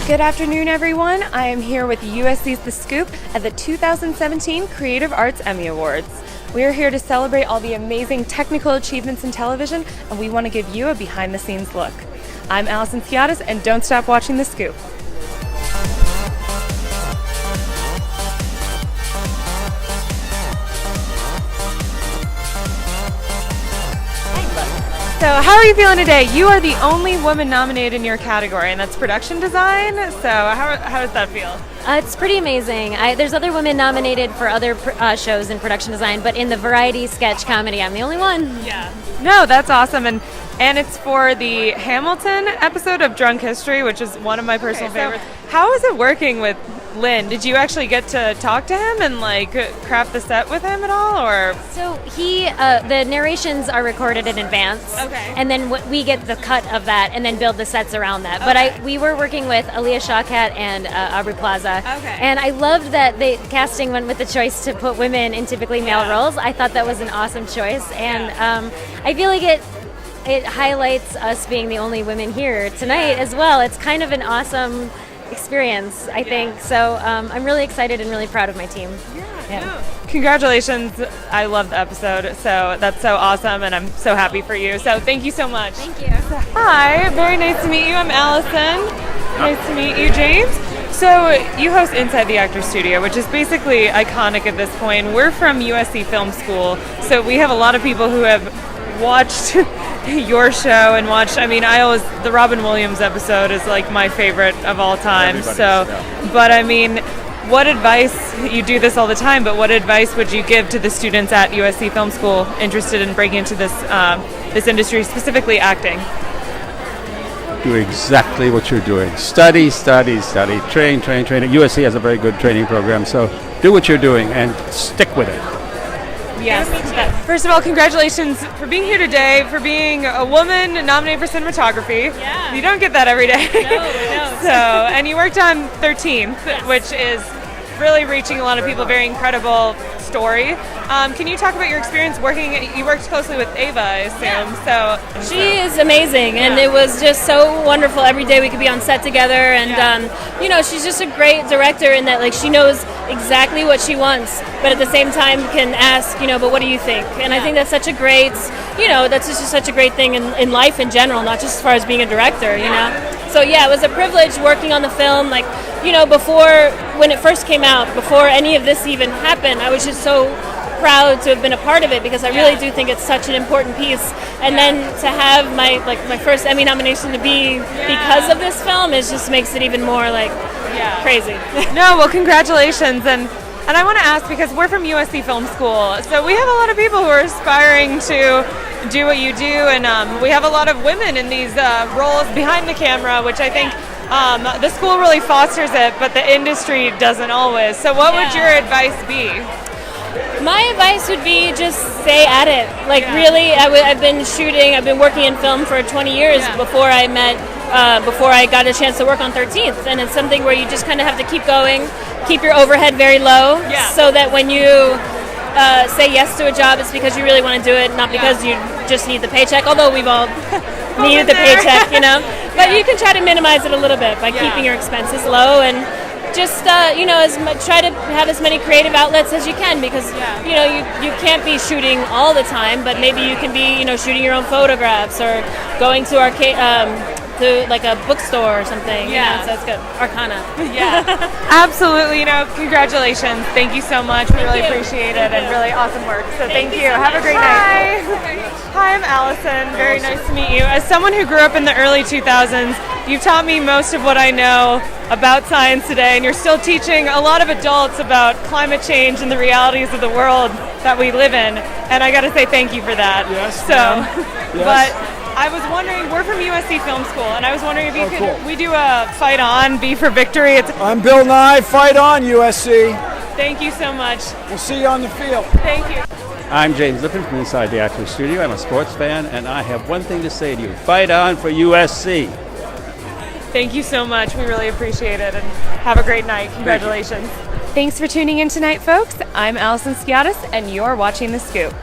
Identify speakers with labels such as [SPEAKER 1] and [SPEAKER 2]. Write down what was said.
[SPEAKER 1] Good afternoon, everyone. I am here with USC's The Scoop at the 2017 Creative Arts Emmy Awards. We are here to celebrate all the amazing technical achievements in television, and we want to give you a behind-the-scenes look. I'm Allison Skiatis, and don't stop watching The Scoop. So how are you feeling today? You are the only woman nominated in your category, and that's production design. So how does that feel?
[SPEAKER 2] It's pretty amazing. There's other women nominated for other shows in production design, but in the variety sketch comedy, I'm the only one.
[SPEAKER 1] Yeah. No, that's awesome. And it's for the Hamilton episode of Drunk History, which is one of my personal favorites. How is it working with Lynn? Did you actually get to talk to him and craft the set with him at all, or?
[SPEAKER 2] So the narrations are recorded in advance, and then we get the cut of that and then build the sets around that. But we were working with Aaliyah Shawkat and Aubrey Plaza, and I loved that the casting went with the choice to put women in typically male roles. I thought that was an awesome choice, and I feel like it highlights us being the only women here tonight as well. It's kind of an awesome experience, I think. So I'm really excited and really proud of my team.
[SPEAKER 1] Yeah. Congratulations. I love the episode. So that's so awesome, and I'm so happy for you. So thank you so much.
[SPEAKER 2] Thank you.
[SPEAKER 1] Hi, very nice to meet you. I'm Allison. Nice to meet you, James. So you host Inside the Actors Studio, which is basically iconic at this point. We're from USC Film School, so we have a lot of people who have watched your show and the Robin Williams episode is my favorite of all time. What advice, you do this all the time, but what advice would you give to the students at USC Film School interested in breaking into this industry, specifically acting?
[SPEAKER 3] Do exactly what you're doing. Study, train. USC has a very good training program, so do what you're doing and stick with it.
[SPEAKER 1] Yes. First of all, congratulations for being here today, for being a woman nominated for cinematography. Yeah. You don't get that every day. No. And you worked on 13th, which is really reaching a lot of people, very incredible story. Can you talk about your experience working? You worked closely with Ava, I assume.
[SPEAKER 4] Yeah. She is amazing, and it was just so wonderful. Every day we could be on set together, and she's just a great director in that she knows exactly what she wants, but at the same time can ask, but what do you think? And I think that's such a great, that's just such a great thing in life in general, not just as far as being a director, So it was a privilege working on the film. Before, when it first came out, before any of this even happened, I was just so proud to have been a part of it, because I really do think it's such an important piece. And then to have my first Emmy nomination to be because of this film just makes it even more crazy.
[SPEAKER 1] No, well, congratulations. And I want to ask, because we're from USC Film School, so we have a lot of people who are aspiring to do what you do, and we have a lot of women in these roles behind the camera, which I think the school really fosters it, but the industry doesn't always. So what would your advice be?
[SPEAKER 4] My advice would be just stay at it. Really, I've been working in film for 20 years before I got a chance to work on 13th, and it's something where you just kind of have to keep going, keep your overhead very low, so that when you say yes to a job, it's because you really want to do it, not because you just need the paycheck, although we've all needed the paycheck, But you can try to minimize it a little bit by keeping your expenses low, and just try to have as many creative outlets as you can, because you can't be shooting all the time, but maybe you can be shooting your own photographs or going to arcade to a bookstore or something. So it's good. Arcana.
[SPEAKER 1] Absolutely. Congratulations. Thank you so much. We really appreciate it, and really awesome work. So thank you. Have a great night. Hi, I'm Allison. Very nice to meet you. As someone who grew up in the early 2000s, you've taught me most of what I know about science today, and you're still teaching a lot of adults about climate change and the realities of the world that we live in. And I got to say thank you for that.
[SPEAKER 3] Yes.
[SPEAKER 1] But I was wondering, we're from USC Film School, and I was wondering if we do a Fight On, B for Victory.
[SPEAKER 5] I'm Bill Nye, Fight On, USC.
[SPEAKER 1] Thank you so much.
[SPEAKER 5] We'll see you on the field.
[SPEAKER 1] Thank you.
[SPEAKER 3] I'm James Lippin from Inside the Actors Studio. I'm a sports fan, and I have one thing to say to you. Fight on for USC.
[SPEAKER 1] Thank you so much. We really appreciate it, and have a great night. Congratulations. Thanks for tuning in tonight, folks. I'm Allison Skiatis, and you're watching The Scoop.